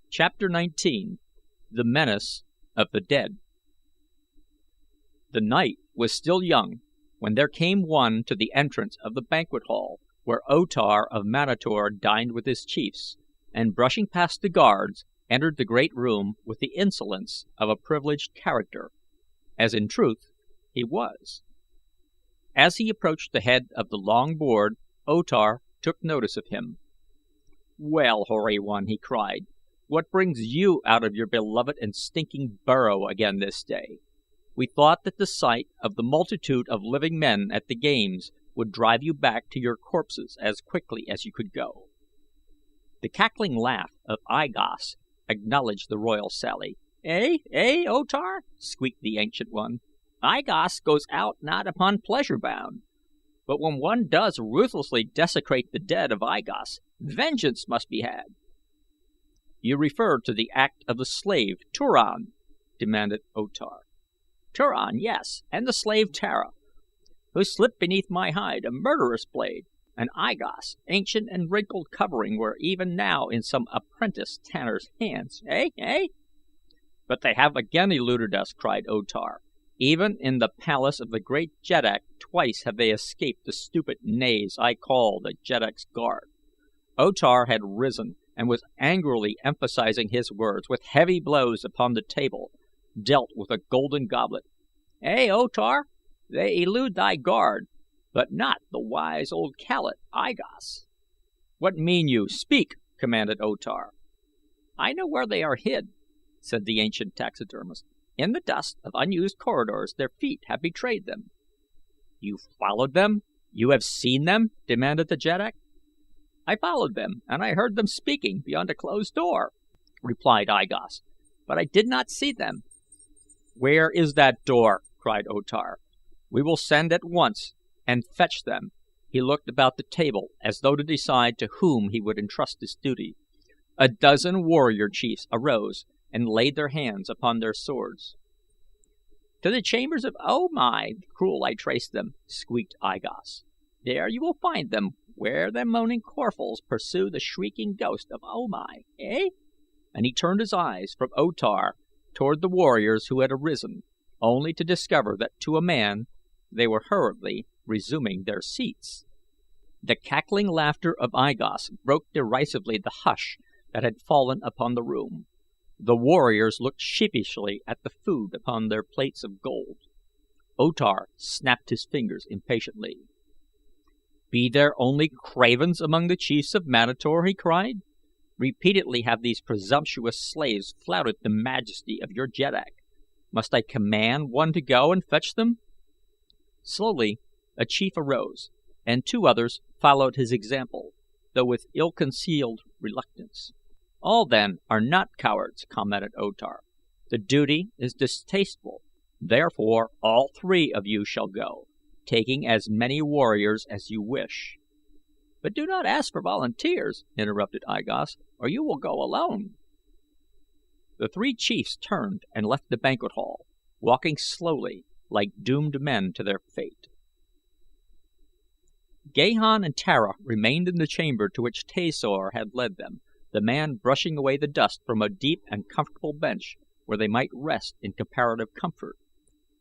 CHAPTER 19. The Menace of the Dead. The night was still young when there came one to the entrance of the banquet hall where O Tar of Manator dined with his chiefs, and brushing past the guards entered the great room with the insolence of a privileged character, as in truth he was. As he approached the head of the long board, O Tar took notice of him. "Well, hoary one," he cried, "what brings you out of your beloved and stinking burrow again this day? We thought that the sight of the multitude of living men at the games would drive you back to your corpses as quickly as you could go." The cackling laugh of I Gos acknowledged the royal sally. O Tar?" squeaked the ancient one. "I Gos goes out not upon pleasure bound, but when one does ruthlessly desecrate the dead of I Gos, vengeance must be had." "You refer to the act of the slave Turan?" demanded O Tar. "Turan, yes, and the slave Tara, who slipped beneath my hide a murderous blade, and I Gos, ancient and wrinkled covering where even now in some apprentice tanner's hands, eh?" "But they have again eluded us," cried O Tar. "Even in the palace of the great Jeddak twice have they escaped the stupid knaves I call the Jeddak's Guard." O Tar had risen and was angrily emphasizing his words with heavy blows upon the table, dealt with a golden goblet. "O Tar, they elude thy guard, but not the wise old Callet, I Gos." "What mean you? Speak!" commanded O Tar. "I know where they are hid," said the ancient taxidermist. "In the dust of unused corridors their feet have betrayed them." "You followed them? You have seen them?" demanded the jeddak. "I followed them and I heard them speaking beyond a closed door," replied I Gos, "but I did not see them." "Where is that door?" cried O Tar. "We will send at once and fetch them." He looked about the table as though to decide to whom he would entrust this duty. A dozen warrior chiefs arose and laid their hands upon their swords. "To the chambers of O Mai the Cruel I traced them," squeaked I Gos. "There you will find them where the moaning Corphals pursue the shrieking ghost of O Mai, and he turned his eyes from O Tar toward the warriors who had arisen, only to discover that to a man they were hurriedly resuming their seats. The cackling laughter of I Gos broke derisively the hush that had fallen upon the room. The warriors looked sheepishly at the food upon their plates of gold. O Tar snapped his fingers impatiently. "Be there only cravens among the chiefs of Manator?" he cried. "Repeatedly have these presumptuous slaves flouted the majesty of your jeddak. Must I command one to go and fetch them?" Slowly a chief arose, and two others followed his example, though with ill-concealed reluctance. "All, then, are not cowards," commented O Tar. "The duty is distasteful, therefore all three of you shall go, taking as many warriors as you wish." "But do not ask for volunteers," interrupted I Gos, "or you will go alone." The three chiefs turned and left the banquet hall, walking slowly like doomed men to their fate. Gahan and Tara remained in the chamber to which Tasor had led them, the man brushing away the dust from a deep and comfortable bench where they might rest in comparative comfort.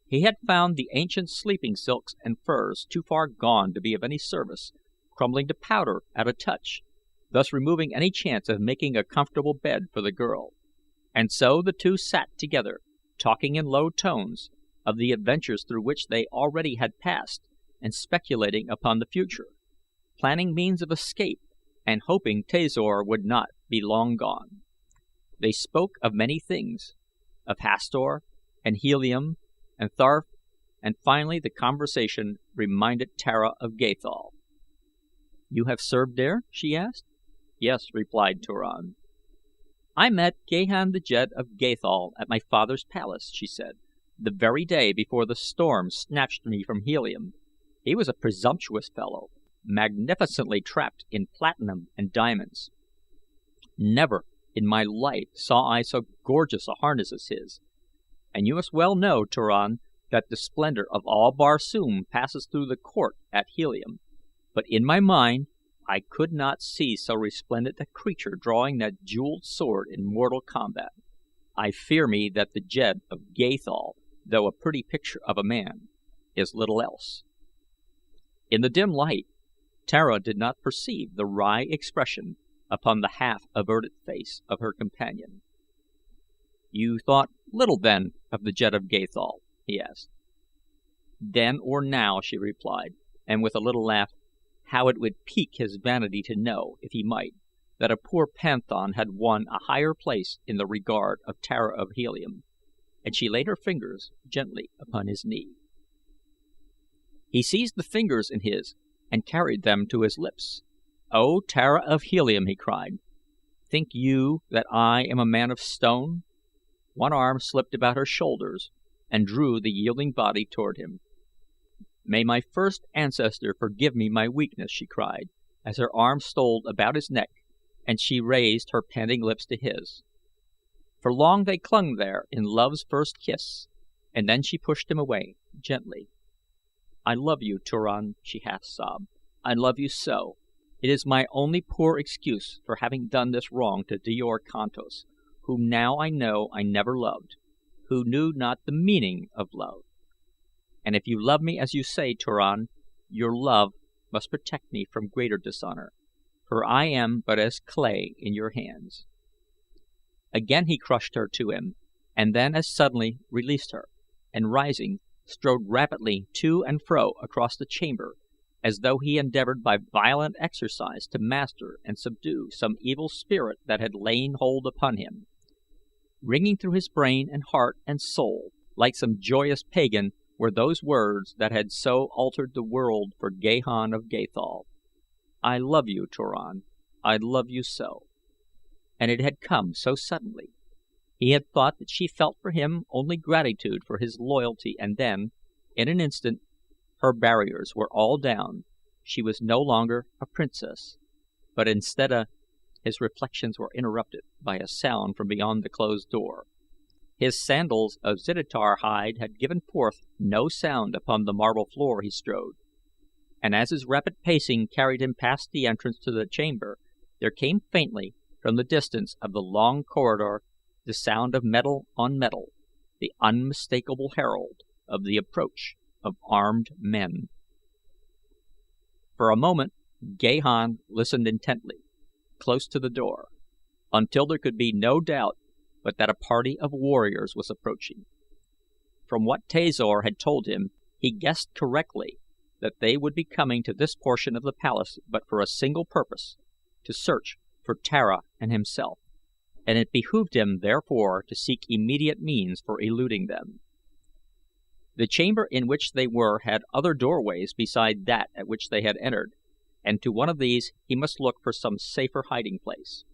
He had found the ancient sleeping silks and furs too far gone to be of any service, crumbling to powder at a touch, thus removing any chance of making a comfortable bed for the girl, and so the two sat together, talking in low tones of the adventures through which they already had passed, and speculating upon the future, planning means of escape, and hoping Tasor would not be long gone. They spoke of many things, of Hastor and Helium and Tharp, and finally the conversation reminded Tara of Gathol. "You have served there?" she asked. "Yes," replied Turan. "I met Gahan the Jed of Gathol at my father's palace," she said, "the very day before the storm snatched me from Helium. He was a presumptuous fellow, magnificently trapped in platinum and diamonds. Never in my life saw I so gorgeous a harness as his, and you must well know, Turan, that the splendor of all Barsoom passes through the court at Helium, but in my mind I could not see so resplendent a creature drawing that jeweled sword in mortal combat. I fear me that the Jed of Gathol, though a pretty picture of a man, is little else." In the dim light Tara did not perceive the wry expression upon the half averted face of her companion. "You thought little, then, of the Jed of Gathol?" he asked. "Then or now," she replied, and with a little laugh, "how it would pique his vanity to know, if he might, that a poor panthan had won a higher place in the regard of Tara of Helium," and she laid her fingers gently upon his knee. He seized the fingers in his and carried them to his lips. "O Tara of Helium," he cried, "think you that I am a man of stone?" One arm slipped about her shoulders and drew the yielding body toward him. "May my first ancestor forgive me my weakness," she cried, as her arm stole about his neck and she raised her panting lips to his. For long they clung there in love's first kiss, and then she pushed him away gently. "I love you, Turan," she half sobbed. "I love you so. It is my only poor excuse for having done this wrong to Djor Kantos, whom now I know I never loved, who knew not the meaning of love. And if you love me as you say, Turan, your love must protect me from greater dishonor, for I am but as clay in your hands." Again he crushed her to him, and then as suddenly released her, and rising, strode rapidly to and fro across the chamber, as though he endeavored by violent exercise to master and subdue some evil spirit that had laid hold upon him. Ringing through his brain and heart and soul, like some joyous pagan, were those words that had so altered the world for Gahan of Gathol: "I love you, Turan, I love you so." And it had come so suddenly. He had thought that she felt for him only gratitude for his loyalty, and then, in an instant, her barriers were all down. She was no longer a princess, but instead his reflections were interrupted by a sound from beyond the closed door. His sandals of zitidar hide had given forth no sound upon the marble floor he strode, and as his rapid pacing carried him past the entrance to the chamber, there came faintly from the distance of the long corridor the sound of metal on metal, the unmistakable herald of the approach of armed men. For a moment Gahan listened intently, close to the door, until there could be no doubt but that a party of warriors was approaching. From what Tasor had told him, he guessed correctly that they would be coming to this portion of the palace but for a single purpose: to search for Tara and himself, and it behooved him therefore to seek immediate means for eluding them. The chamber in which they were had other doorways beside that at which they had entered, and to one of these he must look for some safer hiding place.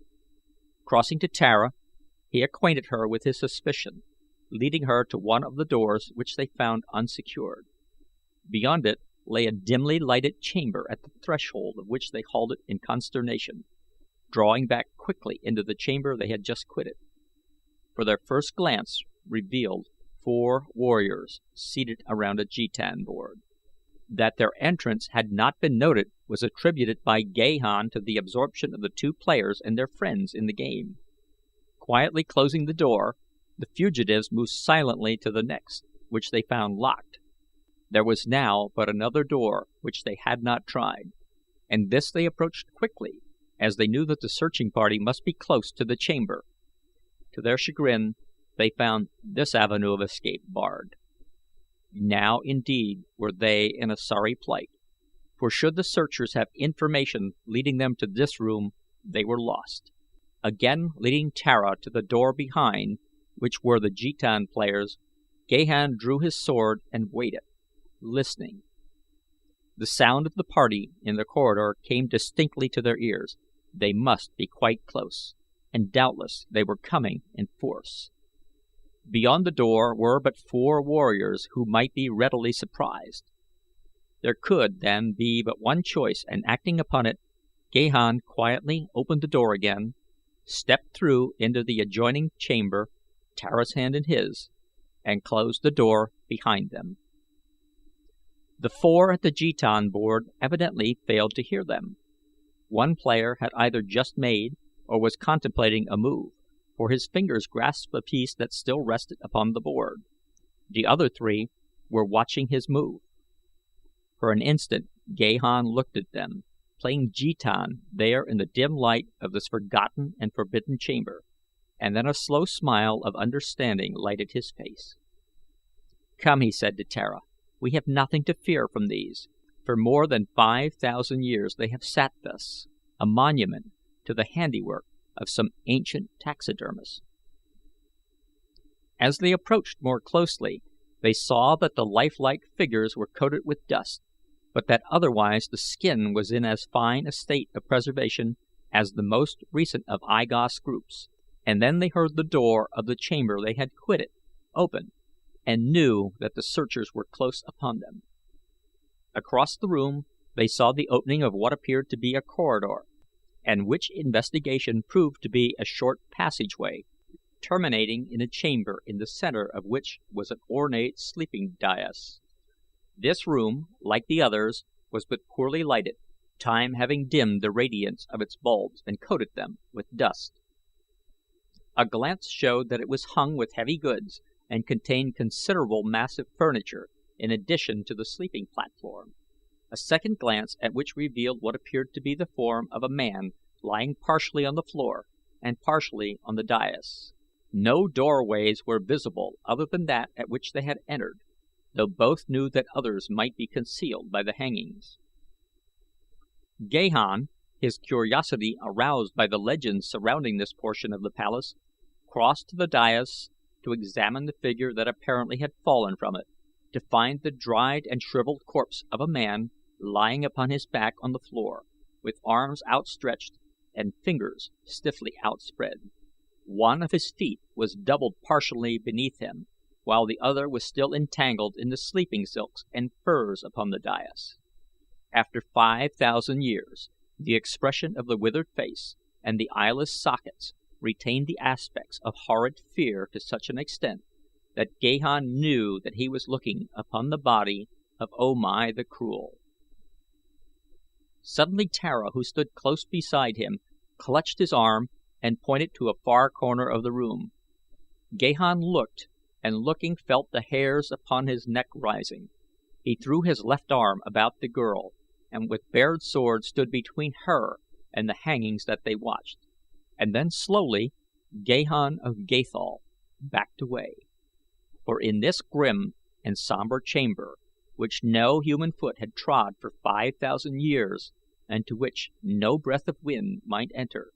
Crossing to Tara, he acquainted her with his suspicion, leading her to one of the doors which they found unsecured. Beyond it lay a dimly lighted chamber, at the threshold of which they halted in consternation, drawing back quickly into the chamber they had just quitted, for their first glance revealed 4 warriors seated around a jetan board. That their entrance had not been noted was attributed by Gahan to the absorption of the 2 players and their friends in the game. Quietly closing the door, the fugitives moved silently to the next, which they found locked. There was now but another door which they had not tried, and this they approached quickly, as they knew that the searching party must be close to the chamber. To their chagrin they found this avenue of escape barred. Now indeed were they in a sorry plight, for should the searchers have information leading them to this room they were lost. Again leading Tara to the door behind, which were the jetan players, Gahan drew his sword and waited, listening. The sound of the party in the corridor came distinctly to their ears. They must be quite close, and doubtless they were coming in force. Beyond the door were but 4 warriors who might be readily surprised. There could, then, be but one choice, and acting upon it, Gahan quietly opened the door again, stepped through into the adjoining chamber, Tara's hand in his, and closed the door behind them. The 4 at the jetan board evidently failed to hear them. One player had either just made or was contemplating a move, for his fingers grasped a piece that still rested upon the board. The other three were watching his move. For an instant Gahan looked at them, playing Jetan there in the dim light of this forgotten and forbidden chamber, and then a slow smile of understanding lighted his face. "Come," he said to Tara, "we have nothing to fear from these. For more than 5,000 years they have sat thus, a monument to the handiwork of some ancient taxidermist." As they approached more closely, they saw that the lifelike figures were coated with dust, but that otherwise the skin was in as fine a state of preservation as the most recent of I Gos groups, and then they heard the door of the chamber they had quitted open, and knew that the searchers were close upon them. Across the room they saw the opening of what appeared to be a corridor, and which investigation proved to be a short passageway, terminating in a chamber in the center of which was an ornate sleeping dais. This room, like the others, was but poorly lighted, time having dimmed the radiance of its bulbs and coated them with dust. A glance showed that it was hung with heavy goods and contained considerable massive furniture in addition to the sleeping platform. A second glance at which revealed what appeared to be the form of a man lying partially on the floor and partially on the dais. No doorways were visible other than that at which they had entered, though both knew that others might be concealed by the hangings. Gahan, his curiosity aroused by the legends surrounding this portion of the palace, crossed to the dais to examine the figure that apparently had fallen from it, to find the dried and shriveled corpse of a man lying upon his back on the floor, with arms outstretched and fingers stiffly outspread. One of his feet was doubled partially beneath him, while the other was still entangled in the sleeping silks and furs upon the dais. After 5,000 years, the expression of the withered face and the eyeless sockets retained the aspects of horrid fear to such an extent that Gahan knew that he was looking upon the body of O Mai the Cruel. Suddenly Tara, who stood close beside him, clutched his arm and pointed to a far corner of the room. Gahan looked, and looking felt the hairs upon his neck rising. He threw his left arm about the girl, and with bared sword stood between her and the hangings that they watched, and then slowly Gahan of Gathol backed away. For in this grim and somber chamber, which no human foot had trod for 5,000 years and to which no breath of wind might enter,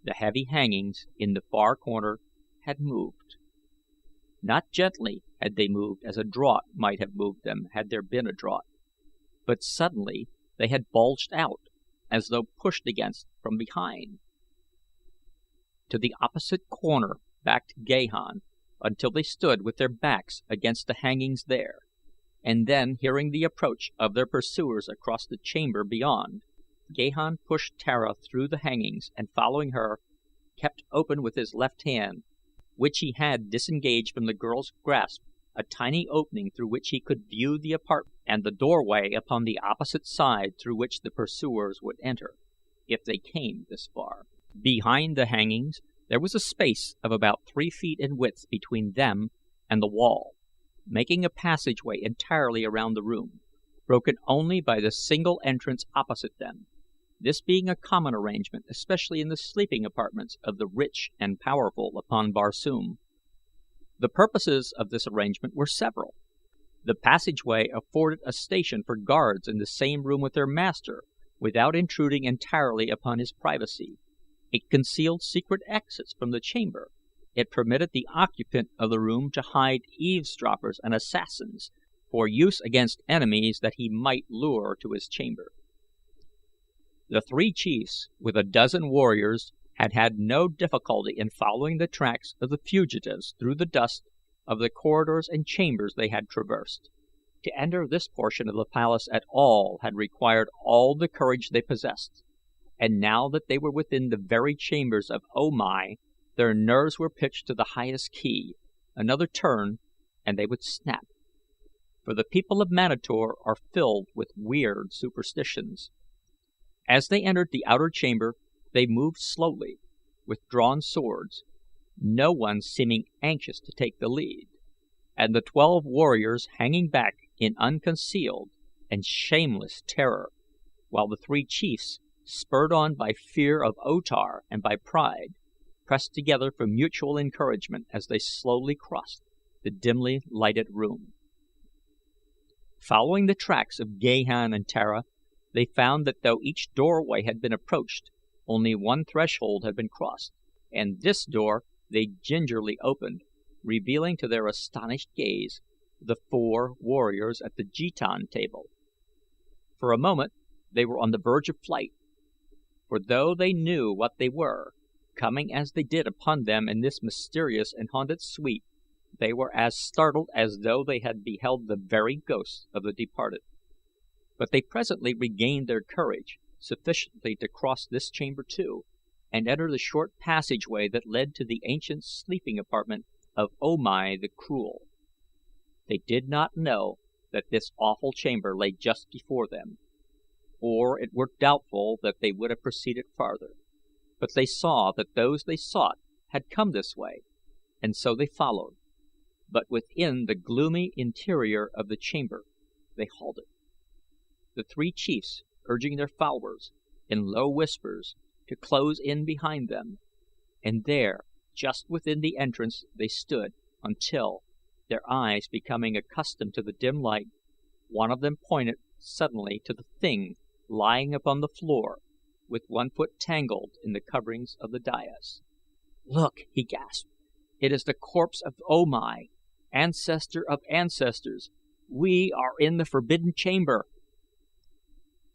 the heavy hangings in the far corner had moved. Not gently had they moved as a draught might have moved them had there been a draught, but suddenly they had bulged out as though pushed against from behind. To the opposite corner backed Gahan until they stood with their backs against the hangings there, and then, hearing the approach of their pursuers across the chamber beyond, Gahan pushed Tara through the hangings and, following her, kept open with his left hand, which he had disengaged from the girl's grasp, a tiny opening through which he could view the apartment and the doorway upon the opposite side through which the pursuers would enter, if they came this far. Behind the hangings there was a space of about 3 feet in width between them and the wall, making a passageway entirely around the room, broken only by the single entrance opposite them, this being a common arrangement especially in the sleeping apartments of the rich and powerful upon Barsoom. The purposes of this arrangement were several. The passageway afforded a station for guards in the same room with their master without intruding entirely upon his privacy. It concealed secret exits from the chamber. It permitted the occupant of the room to hide eavesdroppers and assassins, for use against enemies that he might lure to his chamber. The 3 chiefs, with a dozen warriors, had had no difficulty in following the tracks of the fugitives through the dust of the corridors and chambers they had traversed. To enter this portion of the palace at all had required all the courage they possessed, and now that they were within the very chambers of O Mai, their nerves were pitched to the highest key. Another turn and they would snap, for the people of Manator are filled with weird superstitions. As they entered the outer chamber they moved slowly, with drawn swords, no one seeming anxious to take the lead, and the 12 warriors hanging back in unconcealed and shameless terror, while the 3 chiefs, spurred on by fear of O Tar and by pride, pressed together for mutual encouragement as they slowly crossed the dimly lighted room. Following the tracks of Gahan and Tara, they found that though each doorway had been approached, only one threshold had been crossed, and this door they gingerly opened, revealing to their astonished gaze the 4 warriors at the jetan table. For a moment they were on the verge of flight, for though they knew what they were, coming as they did upon them in this mysterious and haunted suite, they were as startled as though they had beheld the very ghosts of the departed. But they presently regained their courage sufficiently to cross this chamber too, and enter the short passageway that led to the ancient sleeping apartment of O Mai the Cruel. They did not know that this awful chamber lay just before them, or it were doubtful that they would have proceeded farther, but they saw that those they sought had come this way, and so they followed. But within the gloomy interior of the chamber they halted, the 3 chiefs urging their followers, in low whispers, to close in behind them, and there, just within the entrance, they stood until, their eyes becoming accustomed to the dim light, one of them pointed suddenly to the thing lying upon the floor, with one foot tangled in the coverings of the dais. "Look!" he gasped. "It is the corpse of O Mai, ancestor of ancestors. We are in the forbidden chamber."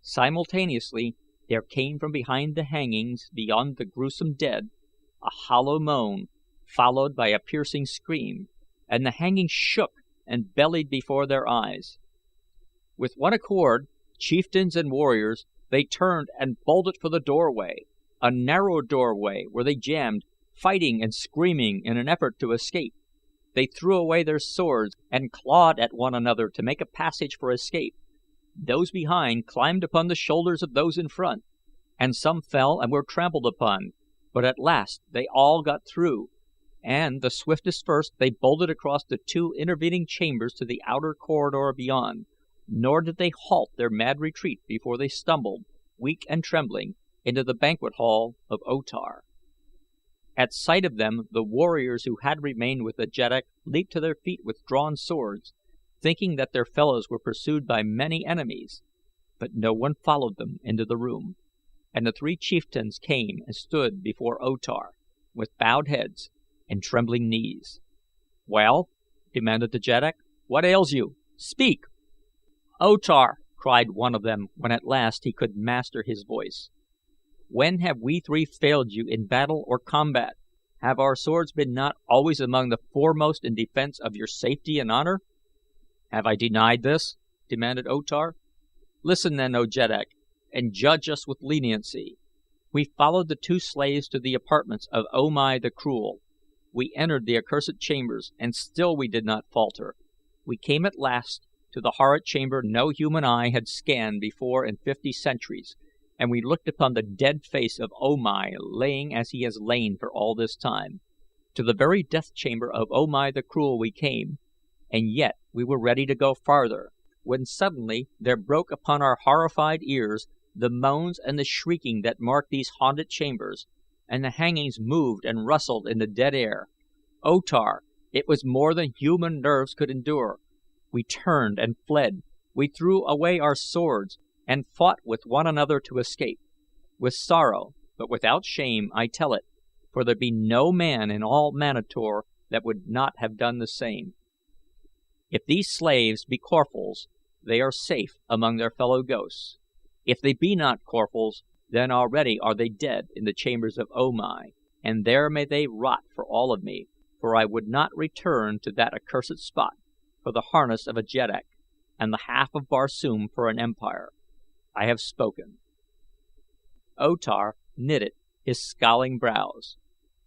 Simultaneously there came from behind the hangings beyond the gruesome dead a hollow moan, followed by a piercing scream, and the hangings shook and bellied before their eyes. With one accord, chieftains and warriors, they turned and bolted for the doorway, a narrow doorway where they jammed, fighting and screaming in an effort to escape. They threw away their swords and clawed at one another to make a passage for escape. Those behind climbed upon the shoulders of those in front, and some fell and were trampled upon, but at last they all got through, and, the swiftest first, they bolted across the 2 intervening chambers to the outer corridor beyond, nor did they halt their mad retreat before they stumbled, weak and trembling, into the banquet hall of O Tar. At sight of them the warriors who had remained with the jeddak leaped to their feet with drawn swords, thinking that their fellows were pursued by many enemies, but no one followed them into the room, and the 3 chieftains came and stood before O Tar with bowed heads and trembling knees. "Well?" demanded the jeddak. "What ails you? Speak!" "O Tar," cried one of them when at last he could master his voice, "when have we 3 failed you in battle or combat? Have our swords been not always among the foremost in defense of your safety and honor?" "Have I denied this?" demanded O Tar. "Listen then, O jeddak, and judge us with leniency. We followed the 2 slaves to the apartments of O Mai the Cruel. We entered the accursed chambers, and still we did not falter. We came at last to the horrid chamber no human eye had scanned before in 50 centuries, and we looked upon the dead face of O Mai laying as he has lain for all this time. To the very death chamber of O Mai the Cruel we came, and yet we were ready to go farther, when suddenly there broke upon our horrified ears the moans and the shrieking that mark these haunted chambers, and the hangings moved and rustled in the dead air. O Tar, it was more than human nerves could endure. We turned and fled. We threw away our swords and fought with one another to escape. With sorrow, but without shame, I tell it, for there be no man in all Manator that would not have done the same. If these slaves be Corphals, they are safe among their fellow ghosts. If they be not Corphals, then already are they dead in the chambers of O Mai, and there may they rot for all of me, for I would not return to that accursed spot for the harness of a jeddak, and the half of Barsoom for an empire. I have spoken." O Tar knitted his scowling brows.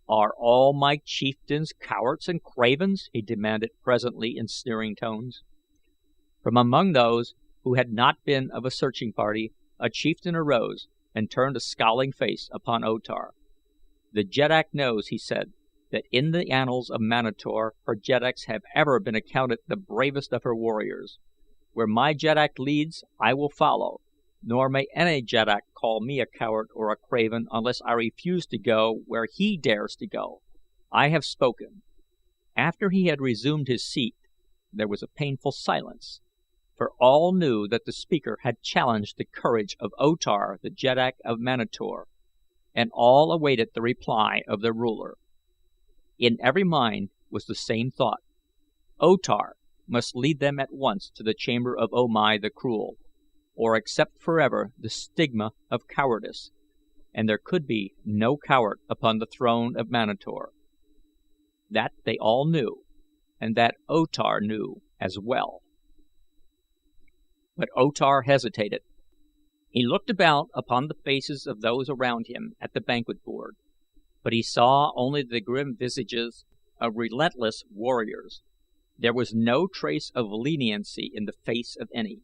"Are all my chieftains cowards and cravens?" he demanded presently in sneering tones. From among those who had not been of a searching party a chieftain arose and turned a scowling face upon O Tar. "The jeddak knows," he said, "that in the annals of Manator her jeddaks have ever been accounted the bravest of her warriors. Where my jeddak leads I will follow, nor may any jeddak call me a coward or a craven unless I refuse to go where he dares to go. I have spoken." After he had resumed his seat there was a painful silence, for all knew that the speaker had challenged the courage of O Tar, the jeddak of Manator, and all awaited the reply of their ruler. In every mind was the same thought: O Tar must lead them at once to the chamber of O Mai the Cruel, or accept forever the stigma of cowardice, and there could be no coward upon the throne of Manator. That they all knew, and that O Tar knew as well. But O Tar hesitated. He looked about upon the faces of those around him at the banquet board, but he saw only the grim visages of relentless warriors. There was no trace of leniency in the face of any,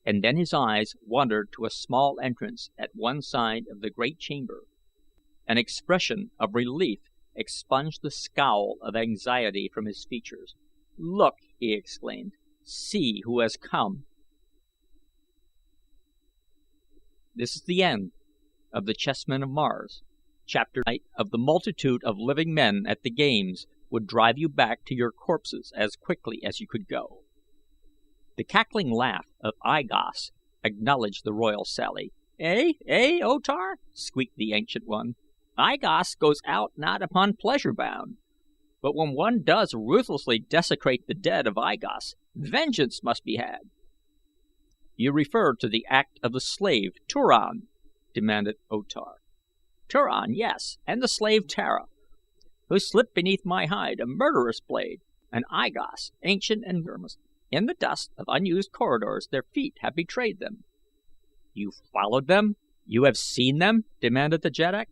and then his eyes wandered to a small entrance at one side of the great chamber. An expression of relief expunged the scowl of anxiety from his features. "Look!" he exclaimed. "See who has come!" This is the end of The Chessmen of Mars. Chapter night of the multitude of living men at the games would drive you back to your corpses as quickly as you could go. The cackling laugh of I Gos acknowledged the royal sally. "Eh, O Tar?" squeaked the ancient one. "I Gos goes out not upon pleasure bound, but when one does ruthlessly desecrate the dead of I Gos, vengeance must be had." "You refer to the act of the slave Turan?" demanded O Tar. "Turan, yes, and the slave Tara, who slipped beneath my hide a murderous blade, and I Gos, ancient and vermous. In the dust of unused corridors their feet have betrayed them." "You followed them? You have seen them?" demanded the jeddak.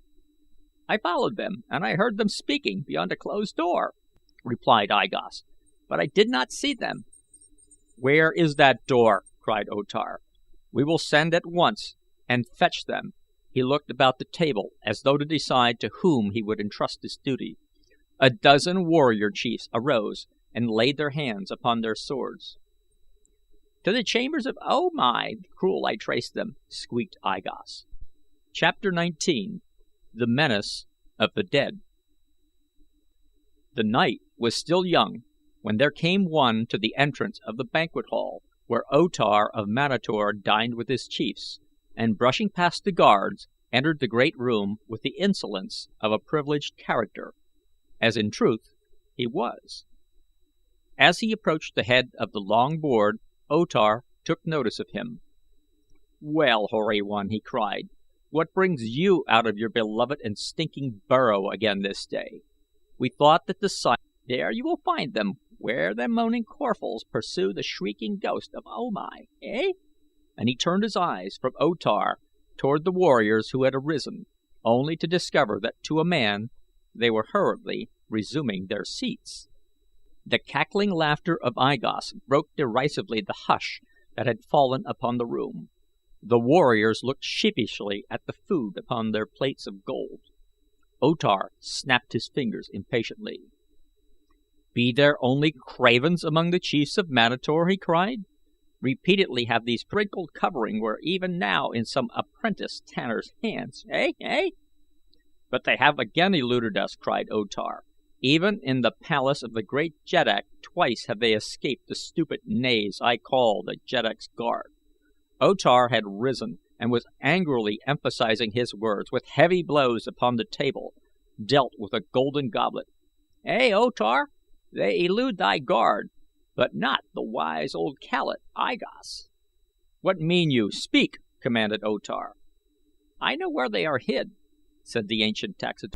"I followed them and I heard them speaking beyond a closed door," replied I Gos, "but I did not see them." "Where is that door?" cried O Tar. "We will send at once and fetch them." He looked about the table as though to decide to whom he would entrust this duty. A dozen warrior chiefs arose and laid their hands upon their swords. "To the chambers of O Mai the Cruel I trace them," squeaked I Gos. Chapter 19. The Menace of the Dead. The night was still young when there came one to the entrance of the banquet hall where O Tar of Manator dined with his chiefs, and brushing past the guards entered the great room with the insolence of a privileged character, as in truth he was. As he approached the head of the long board O Tar took notice of him. "Well, hoary one," he cried, "what brings you out of your beloved and stinking burrow again this day? We thought that the sun—" "There you will find them where the moaning Corphals pursue the shrieking ghost of O Mai, eh?" And he turned his eyes from O Tar toward the warriors who had arisen, only to discover that to a man they were hurriedly resuming their seats. The cackling laughter of I Gos broke derisively the hush that had fallen upon the room. The warriors looked sheepishly at the food upon their plates of gold. O Tar snapped his fingers impatiently. "Be there only cravens among the chiefs of Manator?" he cried. "Repeatedly have these sprinkled covering were even now in some apprentice tanner's hands, eh? "But they have again eluded us," cried O Tar. "Even in the palace of the great jeddak twice have they escaped the stupid knaves I call the jeddak's guard." O Tar had risen and was angrily emphasizing his words with heavy blows upon the table, dealt with a golden goblet. O Tar, they elude thy guard, but not the wise old Callet, I Gos." "What mean you? Speak!" commanded O Tar. "I know where they are hid," said the ancient Taxidermist.